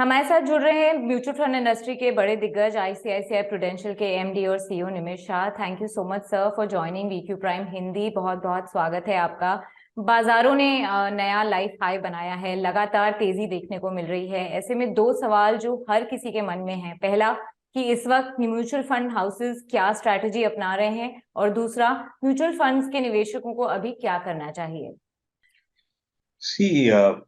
हमारे साथ जुड़ रहे हैं म्यूचुअल फंड इंडस्ट्री के बड़े दिग्गज आईसीआईसीआई प्रूडेंशियल के एमडी और CEO Nimish Shah. Thank you so much sir for joining BQ Prime Hindi. बहुत बहुत स्वागत है आपका। बाजारों ने नया लाइफ हाई बनाया है, लगातार तेजी देखने को मिल रही है। ऐसे में दो सवाल जो हर किसी के मन में है, पहला कि इस वक्त म्यूचुअल फंड हाउसेस क्या स्ट्रैटेजी अपना रहे हैं, और दूसरा म्यूचुअल फंड्स के निवेशकों को अभी क्या करना चाहिए। सी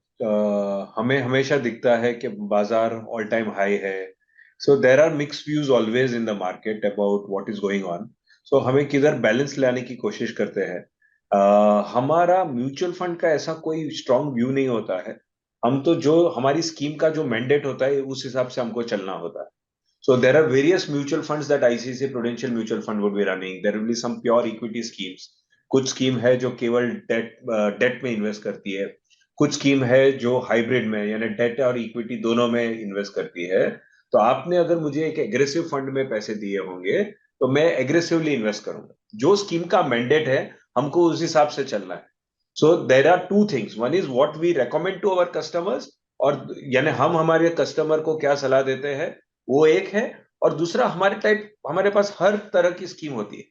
हमें हमेशा दिखता है कि बाजार ऑल टाइम हाई है। So there are mix views always in the market about what is going on. So हमें किधर बैलेंस लाने की कोशिश करते हैं। हमारा म्यूचुअल फंड का ऐसा कोई स्ट्रांग व्यू नहीं होता है। हम तो जो हमारी स्कीम का जो मैंडेट होता है उस हिसाब से हमको चलना होता है। So there are various mutual funds that ICICI Prudential Mutual Fund would be running. There will be some pure equity schemes. कुछ स्कीम है जो केवल डेट में इन्वेस्ट करती है। कुछ स्कीम है जो हाइब्रिड में यानी डेट और इक्विटी दोनों में इन्वेस्ट करती है। तो आपने अगर मुझे एक एग्रेसिव फंड में पैसे दिए होंगे तो मैं एग्रेसिवली इन्वेस्ट करूंगा। जो स्कीम का मैंडेट है हमको उस हिसाब से चलना है। So there are two things, one is what we recommend to our customers, और यानी हम हमारे कस्टमर को क्या सलाह देते हैं वो एक है। और दूसरा हमारे पास हर तरह की स्कीम होती है।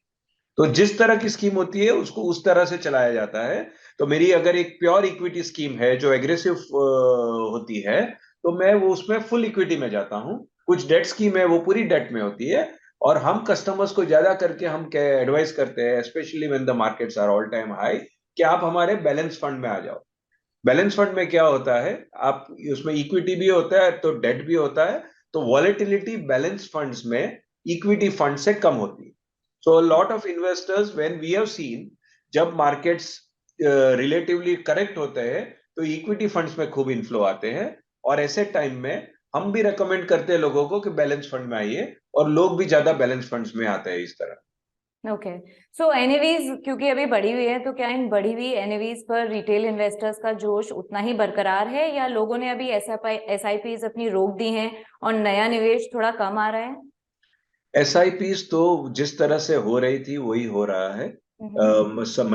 तो जिस तरह की स्कीम होती है उसको उस तरह से चलाया जाता है। तो मेरी अगर एक प्योर इक्विटी स्कीम है जो एग्रेसिव होती है तो मैं वो उसमें फुल इक्विटी में जाता हूँ। कुछ डेट स्कीम है वो पूरी डेट में होती है। और हम कस्टमर्स को ज्यादा करके हम क्या एडवाइस करते हैं, specially when the markets are all time high, कि आप हमारे बैलेंस फंड में आ जाओ। बैलेंस फंड में क्या होता है, आप उसमें इक्विटी भी होता है तो डेट भी होता है। तो वॉलेटिलिटी बैलेंस फंड्स में इक्विटी फंड से कम होती है। So lot of investors when we have seen, जब मार्केट्स रिलेटिवली करेक्ट होते हैं तो इक्विटी फंड्स में खूब इनफ्लो आते हैं। और ऐसे टाइम में हम भी रेकमेंड करते हैं लोगों को कि बैलेंस फंड में आइए, और लोग भी ज्यादा बैलेंस फंड्स में आते हैं इस तरह। ओके। सो एनएवीज क्योंकि अभी बढ़ी हुई है, तो क्या इन बढ़ी हुई एनएवीज पर रिटेल इन्वेस्टर्स का जोश उतना ही बरकरार है, या लोगों ने अभी एसआईपीज अपनी रोक दी हैं और नया निवेश थोड़ा कम आ रहा है। एसआईपीस तो जिस तरह से हो रही थी वही हो रहा है। हम्म।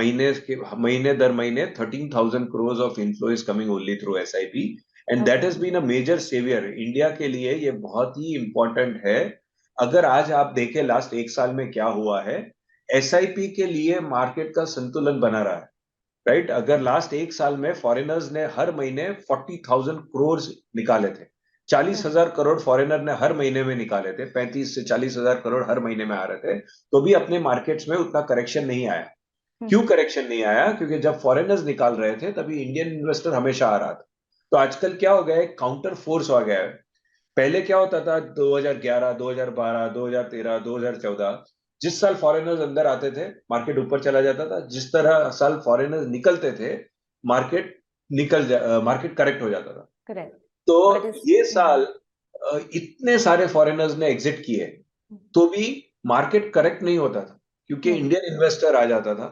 महीने दर महीने 13,000 crores of inflow is coming only through SIP. And that okay. Has been a major saviour India के लिए। ये बहुत ही इंपॉर्टेंट है। अगर आज आप देखें लास्ट एक साल में क्या हुआ है, एसआईपी के लिए मार्केट का संतुलन बना रहा है। राइट, अगर लास्ट एक साल में फॉरेनर्स ने हर महीने 40,000 crores निकाले थे। 40,000 करोड़ फॉरेनर ने हर महीने में निकाले थे। 35 से 40,000 करोड़ हर महीने में आ रहे थे। तो भी अपने मार्केट्स में उतना करेक्शन नहीं आया। क्यों हम्म। करेक्शन नहीं आया? क्योंकि जब फॉरेनर्स निकाल रहे थे तभी इंडियन इन्वेस्टर हमेशा आ रहा था। तो आजकल क्या हो गया है, काउंटर फोर्स आ गया है। पहले क्या होता था, 2011, 2012, 2013, 2014, जिस साल फॉरेनर्स अंदर आते थे मार्केट ऊपर चला जाता था। जिस तरह साल फॉरेनर्स निकलते थे मार्केट मार्केट करेक्ट हो जाता था। करेक्ट। तो बट इस ये साल इतने सारे फॉरेनर्स ने एग्जिट किए तो भी मार्केट करेक्ट नहीं होता था, क्योंकि हम्म। इंडियन इन्वेस्टर आ जाता था।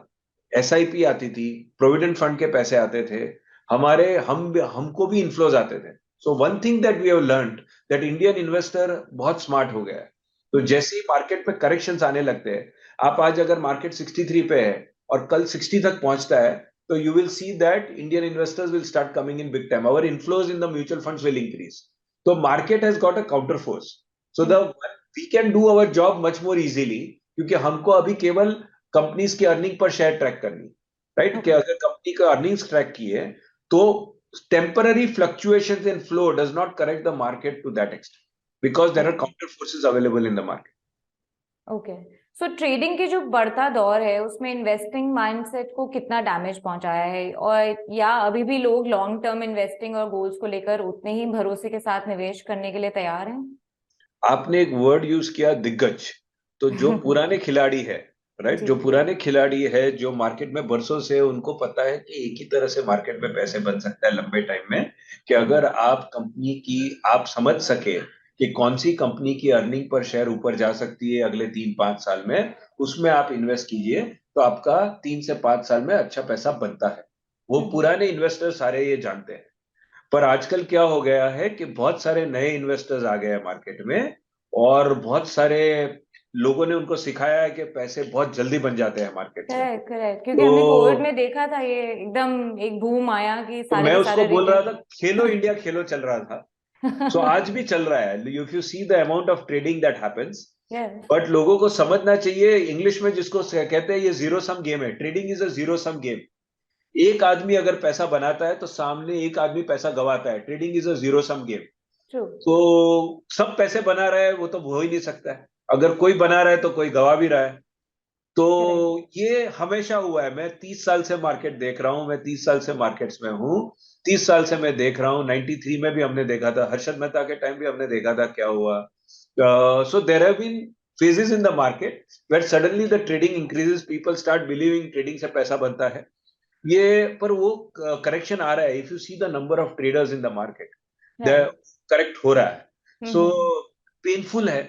एसआईपी आती थी, प्रोविडेंट फंड के पैसे आते थे, हमको भी इन्फ्लोज आते थे। So one thing that we have learned, that Indian investor बहुत स्मार्ट हो गया है। तो जैसे ही मार्केट में करेक्शंस आने लगते हैं, आप आज अगर मार्केट 63 पे है और कल 60 तक पहुंचता है, तो you will see that Indian investors will start coming in big time. Our inflows in the mutual funds will increase. So market has got a counter force. So the hmm. we can do our job much more easily, क्योंकि हमको अभी केवल companies की earning पर share track करनी, right? कि okay. अगर company का अर्निंग्स ट्रैक की है तो temporary fluctuations in flow does not correct the market to that extent, because there are okay. Counter forces available in the market. Okay. So trading की जो बढ़ता दौर है उसमें इन्वेस्टिंग माइंडसेट को कितना डैमेज पहुंचाया है, और या अभी भी लोग लॉन्ग टर्म इन्वेस्टिंग और गोल्स को लेकर उतने ही भरोसे के साथ निवेश करने के लिए तैयार हैं। आपने एक वर्ड यूज किया, दिग्गज। तो जो पुराने खिलाड़ी है, राइट, जी। जो पुराने खिलाड़ी है जो मार्केट में बरसों से, उनको पता है कि एक ही तरह से मार्केट में पैसे बन सकता है लंबे टाइम में। कि अगर आप कंपनी की, आप समझ सके कि कौन सी कंपनी की अर्निंग पर शेयर ऊपर जा सकती है अगले 3-5 साल में, उसमें आप इन्वेस्ट कीजिए तो आपका 3 से 5 साल में अच्छा पैसा बनता है। वो पुराने इन्वेस्टर सारे ये जानते हैं। पर आजकल क्या हो गया है कि बहुत सारे नए इन्वेस्टर्स आ गए हैं मार्केट में, और बहुत सारे लोगों ने उनको सिखाया है कि पैसे बहुत जल्दी बन जाते हैं मार्केट से। करेक्ट करेक्ट, क्योंकि हमने कोविड तो में देखा था ये एकदम एक बूम आया कि तो सारे मैं के उसको सारे बोल रहा रिटेल। था, खेलो इंडिया खेलो चल रहा था। सो आज भी चल रहा है, if you see the amount of trading that happens. Yes, but लोगों को समझना चाहिए, इंग्लिश में जिसको कहते हैं ये जीरो सम गेम है, trading is a zero sum game. एक आदमी अगर पैसा बनाता है तो सामने एक आदमी पैसा गवाता है, trading is a zero sum game. true. तो सब पैसे बना रहे हैं वो तो हो ही नहीं सकता है, अगर कोई बना रहा है तो कोई गवा भी रहा है। तो Correct. ये हमेशा हुआ है, मैं 30 साल से मार्केट देख रहा हूं, मैं 30 साल से मार्केट्स में हूँ, 30 साल से मैं देख रहा हूँ। 93 में भी हमने देखा था, हर्षद मेहता के टाइम भी हमने देखा था क्या हुआ। So there have been phases in the market where suddenly the trading increases, people start believing trading से पैसा बनता है। ये पर वो करेक्शन आ रहा है, if you see the number of traders in the market, the Right. Correct हो रहा है। सो Mm-hmm. पेनफुल है,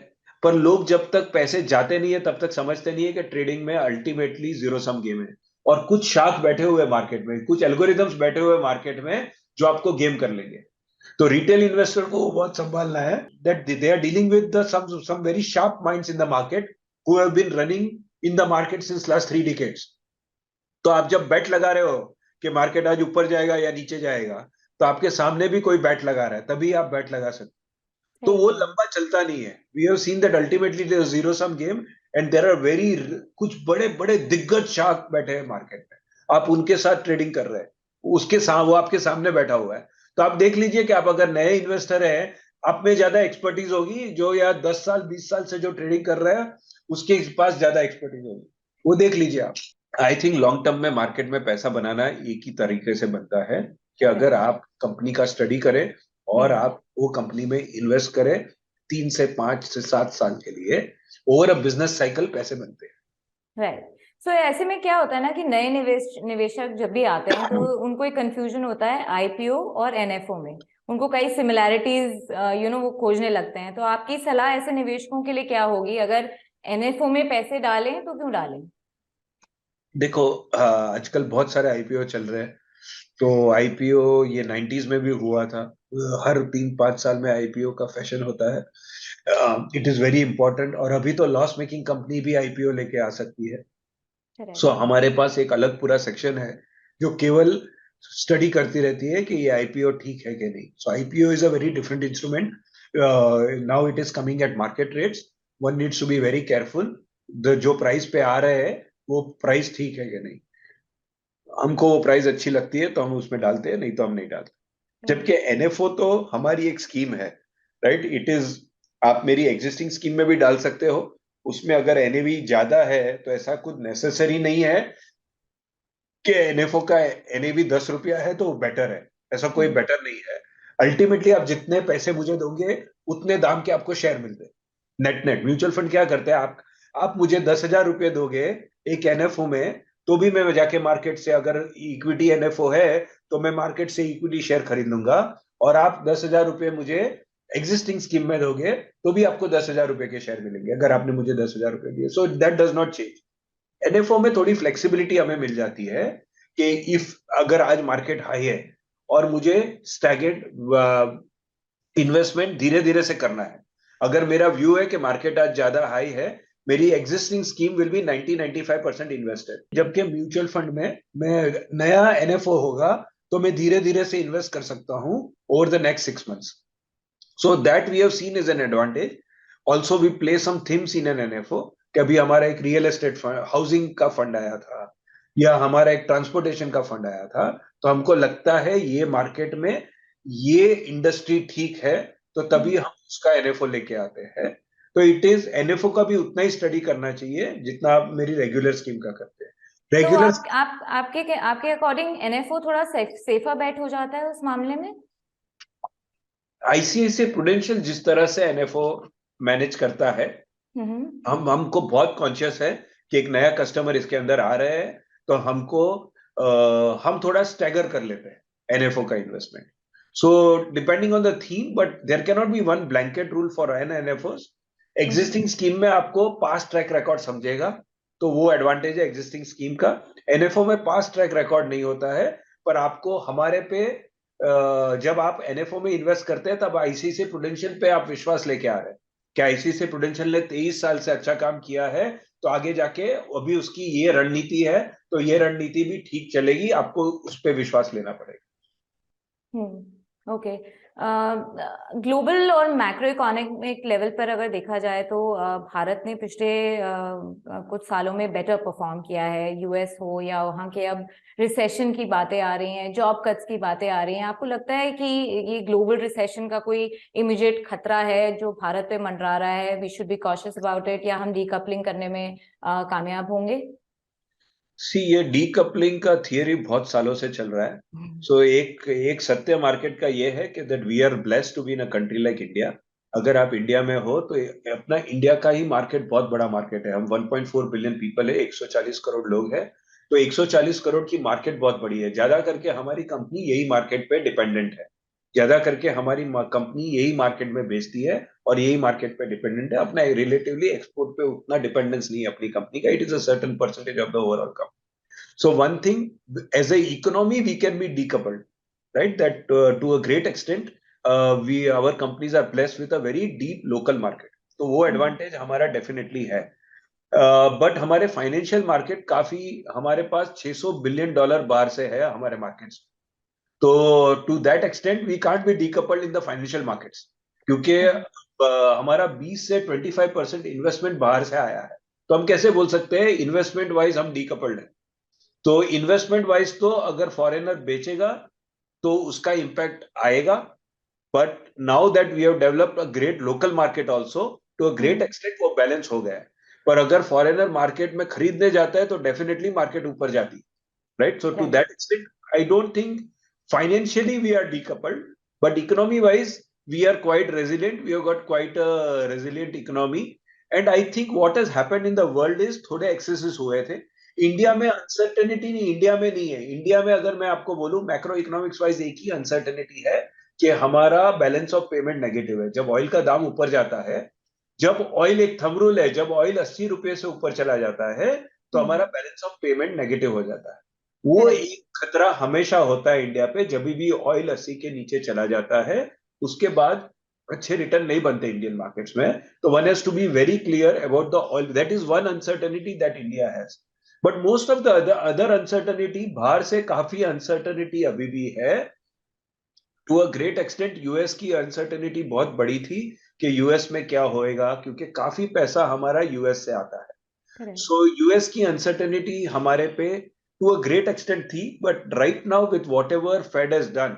पर लोग जब तक पैसे जाते नहीं है तब तक समझते नहीं है कि ट्रेडिंग में अल्टीमेटली जीरो सम गेम है। और कुछ शाख बैठे हुए मार्केट में, कुछ एल्गोरिदम्स बैठे हुए मार्केट में जो आपको गेम कर लेंगे। तो रिटेल इन्वेस्टर को बहुत संभालना है, that they are dealing with the some very sharp minds in the market who have been running in the market since last 3 decades। तो आप जब बेट लगा रहे हो कि मार्केट आज ऊपर जाएगा या नीचे जाएगा, तो आपके सामने भी कोई बेट लगा रहा है, तभी आप बेट लगा सकते। तो वो Right. लंबा चलता नहीं है। We have seen that ultimately there is zero sum game, and there are very कुछ बड़े बड़े दिग्गज शार्क बैठे हैं मार्केट में, आप उनके साथ ट्रेडिंग कर रहे हैं, उसके साथ वो आपके सामने बैठा हुआ है। तो आप देख लीजिए कि आप अगर नए इन्वेस्टर हैं, आप में ज्यादा एक्सपर्टीज होगी, जो या 10 साल 20 साल से जो ट्रेडिंग कर रहे हैं उसके पास ज्यादा एक्सपर्टीज होगी, वो देख लीजिए आप। आई थिंक लॉन्ग टर्म में मार्केट में पैसा बनाना एक ही तरीके से बनता है कि अगर Right. आप कंपनी का स्टडी करें और Hmm. आप वो कंपनी में इन्वेस्ट करें 3 से 5 से 7 साल के लिए, ओवर अ बिजनेस साइकिल पैसे बनते राइट। सो ऐसे में क्या होता है ना कि नए निवेशक जब भी आते हैं तो हैं। उनको एक कंफ्यूजन होता है आईपीओ और एनएफओ में। उनको कई सिमिलैरिटीज वो खोजने लगते हैं। तो आपकी सलाह ऐसे निवेशकों के लिए क्या होगी? अगर एनएफओ में पैसे डालें तो क्यों डालें? देखो, आजकल बहुत सारे आईपीओ चल रहे हैं। तो आईपीओ ये 90s में भी हुआ था, हर 3-5 साल में आईपीओ का फैशन होता है। इट इज वेरी इंपॉर्टेंट, और अभी तो लॉस मेकिंग कंपनी भी आईपीओ लेके आ सकती है। So correct. हमारे पास एक अलग पूरा सेक्शन है जो केवल स्टडी करती रहती है कि ये आईपीओ ठीक है कि नहीं। So IPO is a very different instrument. Now it is coming at market rates, one needs to be very careful. जो प्राइस पे आ रहे हैं वो प्राइस ठीक है कि नहीं। हमको वो प्राइस अच्छी लगती है तो हम उसमें डालते हैं, नहीं तो हम नहीं डालते। जबकि एनएफओ तो हमारी एक स्कीम है, राइट? इट इज, आप मेरी एग्जिस्टिंग स्कीम में भी डाल सकते हो। उसमें अगर एनएवी ज्यादा है तो ऐसा कुछ नेसेसरी नहीं है कि एनएफओ का एनएवी 10 रुपया है तो बेटर है, ऐसा कोई बेटर नहीं है। अल्टीमेटली आप जितने पैसे मुझे दोगे उतने दाम के आपको शेयर मिलते हैं। नेट नेट म्यूचुअल फंड क्या करते हैं, आप मुझे 10,000 रुपये दोगे एक एनएफओ में, तो भी मैं जाके मार्केट से, अगर इक्विटी एनएफओ है तो मैं मार्केट से इक्विटी शेयर खरीद लूंगा। और आप 10,000 रुपये मुझे एग्जिस्टिंग स्कीम में दोगे तो भी आपको 10,000 रुपये के शेयर मिलेंगे, अगर आपने मुझे 10,000 रुपये दिए। So that does not change. NFO में थोड़ी फ्लेक्सिबिलिटी हमें मिल जाती है कि इफ अगर आज मार्केट हाई है और मुझे स्टैगर्ड इन्वेस्टमेंट धीरे धीरे से करना है, अगर मेरा व्यू है कि मार्केट आज ज्यादा हाई है, मेरी existing scheme will be 90-95% invested. जबकि म्यूचुअल फंड में मैं नया एनएफओ होगा तो मैं धीरे धीरे से इन्वेस्ट कर सकता हूं over the next 6 months। So that we have seen is an advantage. Also we play some themes in an NFO, कि अभी हमारा एक रियल एस्टेट फंड, हाउसिंग का फंड आया था, या हमारा एक ट्रांसपोर्टेशन का फंड आया था, तो हमको लगता है ये मार्केट में ये इंडस्ट्री ठीक है, तो तभी हम उसका एनएफओ लेके आते हैं। तो इट इज, एनएफओ का भी उतना ही स्टडी करना चाहिए जितना आप मेरी रेगुलर स्कीम का करते हैं। तो रेगुलर आपके अकॉर्डिंग एनएफओ थोड़ा सेफर बेट हो जाता है उस मामले में? आईसीआईसीआई प्रुडेंशियल जिस तरह से एनएफओ मैनेज करता है, हम्म। हमको बहुत कॉन्शियस है कि एक नया कस्टमर इसके अंदर आ रहे हैं, तो हम थोड़ा स्टैगर कर लेते हैं एनएफओ का investment. So depending on the theme, but there can not be one blanket rule for an NFOs. Existing scheme में आपको पास्ट ट्रैक रिकॉर्ड समझेगा, तो वो एडवांटेज है एग्जिस्टिंग स्कीम का। एनएफओ में पास्ट ट्रैक रिकॉर्ड नहीं होता है, पर आपको हमारे पे जब आप एनएफओ में इन्वेस्ट करते हैं तब आईसीआईसीआई प्रुडेंशियल पे आप विश्वास लेके आ रहे हैं कि आईसीआईसीआई प्रुडेंशियल ने 23 साल से अच्छा काम किया है, तो आगे जाके अभी उसकी ये रणनीति है, तो ये रणनीति भी ठीक चलेगी, आपको उस पर विश्वास लेना पड़ेगा। ओके। ग्लोबल और मैक्रो इकोनॉमिक लेवल पर अगर देखा जाए तो भारत ने पिछले कुछ सालों में बेटर परफॉर्म किया है, यूएस हो या वहाँ के अब रिसेशन की बातें आ रही हैं, जॉब कट्स की बातें आ रही हैं। आपको लगता है कि ये ग्लोबल रिसेशन का कोई इमीडिएट खतरा है जो भारत पे मंडरा रहा है, we should be cautious about it, या हम डीकपलिंग करने में कामयाब होंगे? सी ये डीकपलिंग का थियरी बहुत सालों से चल रहा है। सो एक एक सत्य मार्केट का ये है कि that we are blessed to be in a country like India. अगर आप इंडिया में हो तो अपना इंडिया का ही मार्केट बहुत बड़ा मार्केट है। हम 1.4 बिलियन पीपल है, 140 करोड़ लोग हैं। तो 140 करोड़ की मार्केट बहुत बड़ी है। ज्यादा करके हमारी कंपनी यही मार्केट पे डिपेंडेंट है। ज्यादा करके हमारी कंपनी यही मार्केट में बेचती है और यही मार्केट पे डिपेंडेंट है। अपना रिलेटिवली एक्सपोर्ट पे उतना डिपेंडेंस नहीं है अपनी कंपनी का। It is a certain percentage of the overall company. So one thing, as a economy, we can be decoupled, right? That to a great extent, our companies are blessed with a very deep local market. तो वो advantage हमारा definitely है। But हमारे financial market काफी, हमारे पास $600 billion बाहर से है हमारे मार्केट्स। तो to that extent we can't be decoupled in the financial markets, क्योंकि हमारा 20 से 25% इन्वेस्टमेंट बाहर से आया है। तो हम कैसे बोल सकते हैं इन्वेस्टमेंट वाइज हम डीकपल्ड है? तो इन्वेस्टमेंट वाइज तो अगर फॉरेनर बेचेगा तो उसका इंपैक्ट आएगा। But now that we have developed a great local market also, to a great extent वो बैलेंस हो गया है। पर अगर फॉरेनर मार्केट में खरीदने जाता है तो डेफिनेटली मार्केट ऊपर जाती है, right? So to that extent I don't think financially we are decoupled, but economy wise we are quite resilient. We have got quite a resilient economy. And I think what has happened in the world is थोड़े axes हुए थे। India में uncertainty नहीं, India में नहीं है। India में अगर मैं आपको बोलूं मैक्रो इकोनॉमिक्स वाइज एक ही अनसर्टेनिटी है कि हमारा बैलेंस ऑफ पेमेंट नेगेटिव है। जब ऑयल का दाम ऊपर जाता है, जब ऑयल, एक थंब रूल है, जब ऑयल 80 रुपए से ऊपर चला जाता है तो हमारा बैलेंस ऑफ पेमेंट नेगेटिव हो जाता है। वो एक खतरा हमेशा होता है इंडिया पे। जब भी ऑयल 80 के नीचे चला जाता है उसके बाद अच्छे रिटर्न नहीं बनते इंडियन मार्केट्स में। तो one has to be very clear about the oil. That is one uncertainty that India has. But most of the other uncertainty, बाहर से काफी अनसर्टेनिटी अभी भी है। To a great extent US की अनसर्टेनिटी बहुत बड़ी थी कि यूएस में क्या होएगा, क्योंकि काफी पैसा हमारा यूएस से आता है। सो यूएस की अनसर्टेनिटी हमारे पे टू अ ग्रेट एक्सटेंट थी। But right now with whatever Fed has done,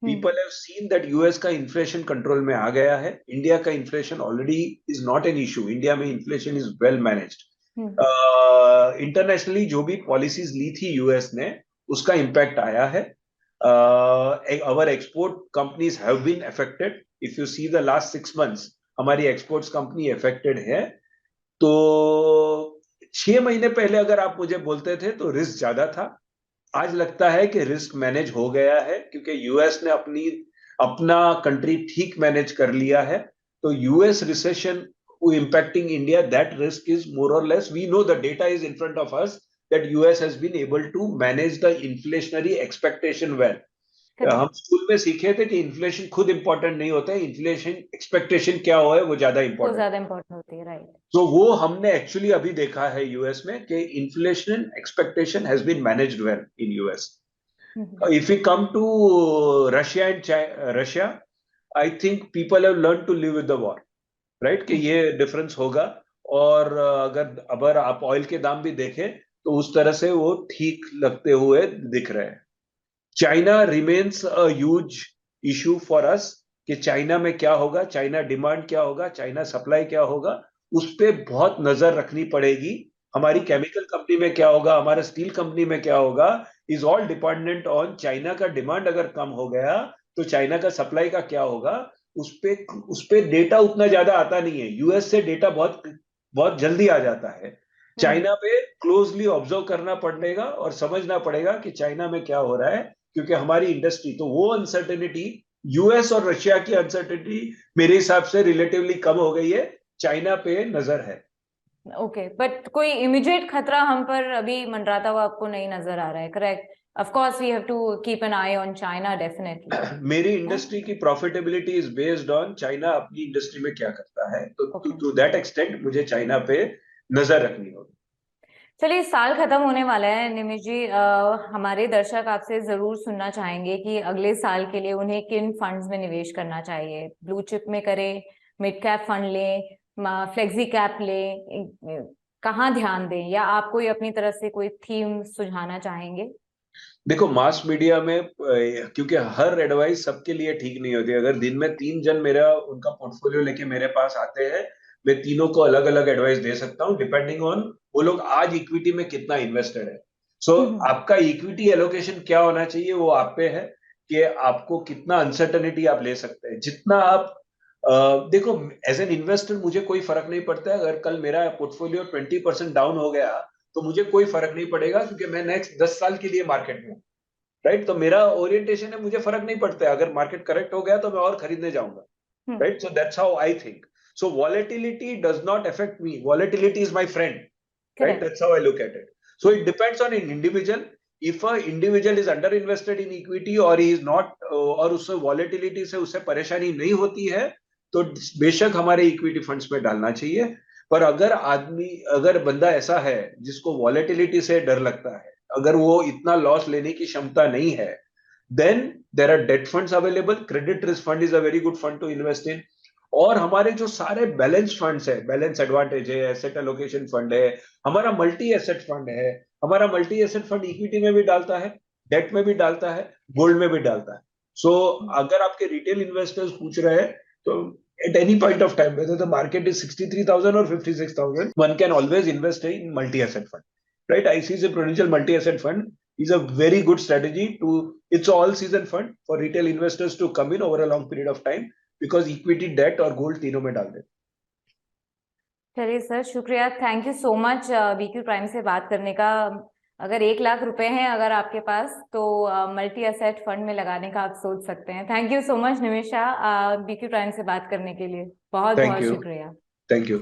people have seen that US का इन्फ्लेशन कंट्रोल में आ गया है। इंडिया का inflation already is not an issue. India में inflation is well managed. Internationally जो भी पॉलिसीज ली थी यूएस ने, उसका इम्पैक्ट आया है। our export companies have been affected. If you see the last 6 months, हमारी एक्सपोर्ट्स कंपनी अफेक्टेड है। तो 6 महीने पहले अगर आप मुझे बोलते थे तो रिस्क ज्यादा था। आज लगता है कि रिस्क मैनेज हो गया है, क्योंकि यूएस ने अपना कंट्री ठीक मैनेज कर लिया है। तो US recession impacting India, that risk is more or less, we know the data is in front of us, that US has been able to manage the inflationary expectation well. हम school में सीखे थे कि inflation खुद important नहीं होता है, inflation expectation क्या हो है वो ज्यादा इंपॉर्टेंट होती है, राइट? तो वो हमने एक्चुअली अभी देखा है यूएस में कि inflation expectation has been managed well in US. If you come to Russia and Russia, I think people have learn to live with the war, right? कि ये डिफरेंस होगा। और अगर आप ऑयल के दाम भी देखें तो उस तरह से वो ठीक लगते हुए दिख रहे हैं। China remains a huge issue for us कि चाइना में क्या होगा, चाइना डिमांड क्या होगा, चाइना सप्लाई क्या होगा, उस पर बहुत नजर रखनी पड़ेगी। हमारी केमिकल कंपनी में क्या होगा, हमारा स्टील कंपनी में क्या होगा, is all dependent on China का डिमांड। अगर कम हो गया तो चाइना का सप्लाई का क्या होगा, उस पे डेटा उतना ज्यादा आता नहीं है। यूएस से डेटा बहुत बहुत जल्दी आ जाता है। चाइना पे क्लोजली ऑब्जर्व करना पड़ेगा और समझना पड़ेगा कि चाइना में क्या हो रहा है, क्योंकि हमारी इंडस्ट्री तो वो अनसर्टेनिटी, यूएस और रशिया की अनसर्टेनिटी मेरे हिसाब से रिलेटिवली कम हो गई है। चाइना पे नजर है। ओके, बट कोई इमीडिएट खतरा हम पर अभी मंडराता हुआ आपको नहीं नजर आ रहा है, correct? Of course we have to keep an eye on China, definitely. मेरी इंडस्ट्री की profitability is based on China अपनी इंडस्ट्री में क्या करता है। तो टू दैट एक्सटेंट मुझे चाइना पे नजर रखनी होगी। चलिए, साल खत्म होने वाला है निमिष जी। हमारे दर्शक आपसे जरूर सुनना चाहेंगे कि अगले साल के लिए उन्हें किन फंड्स में निवेश करना चाहिए। ब्लू चिप में करें, मिड कैप फंड लें, फ्लेक्सी कैप लें, कहाँ ध्यान दें, या आप कोई अपनी तरफ से कोई थीम सुझाना चाहेंगे? देखो, मास मीडिया में क्योंकि हर एडवाइस सबके लिए ठीक नहीं होती। अगर दिन में 3 जन मेरा उनका पोर्टफोलियो लेके मेरे पास आते हैं, मैं तीनों को अलग अलग एडवाइस दे सकता हूँ डिपेंडिंग ऑन वो लोग आज इक्विटी में कितना इन्वेस्टेड है। सो आपका इक्विटी एलोकेशन क्या होना चाहिए वो आप पे है कि आपको कितना अनसर्टेनिटी आप ले सकते हैं। जितना आप देखो, एज एन इन्वेस्टर मुझे कोई फर्क नहीं पड़ता है अगर कल मेरा पोर्टफोलियो 20% डाउन हो गया, तो मुझे कोई फर्क नहीं पड़ेगा क्योंकि मैं नेक्स्ट 10 साल के लिए मार्केट में हूँ। राइट, तो मेरा ओरिएंटेशन है, मुझे फर्क नहीं पड़ता है। अगर मार्केट करेक्ट हो गया तो मैं और खरीदने जाऊंगा। Right, so that's how I think. So volatility does not affect me, volatility is my friend. Right, correct. that's how I look at it. So it depends on an individual. If a individual is under invested in equity or he is not, और उससे volatility से उससे परेशानी नहीं होती है, तो बेशक हमारे इक्विटी फंड्स में डालना चाहिए। पर अगर बंदा ऐसा है जिसको वॉलेटिलिटी से डर लगता है, अगर वो इतना लॉस लेने की क्षमता नहीं है, then there are debt funds available. Credit risk fund is a very good fund to invest in. और हमारे जो सारे बैलेंस फंड्स है, बैलेंस एडवांटेज है, एसेट एलोकेशन फंड है, हमारा मल्टी एसेट फंड है। हमारा मल्टी एसेट फंड इक्विटी में भी डालता है, डेट में भी डालता है, गोल्ड में भी डालता है। सो अगर आपके रिटेल इन्वेस्टर्स पूछ रहे हैं तो at any point of time, whether the market is 63,000 or 56,000, one can always invest in multi-asset fund. Right? ICICI Prudential Multi-Asset Fund is a very good strategy to, it's all season fund for retail investors to come in over a long period of time because equity, debt और gold तीनों में डाल दे। चलिए sir, शुक्रिया, thank you so much BQ prime से बात करने का। अगर 1 लाख रुपए हैं अगर आपके पास, तो मल्टी एसेट फंड में लगाने का आप सोच सकते हैं। Thank you so much Nimisha, BQ prime से बात करने के लिए बहुत थैंक बहुत यू, शुक्रिया। Thank you.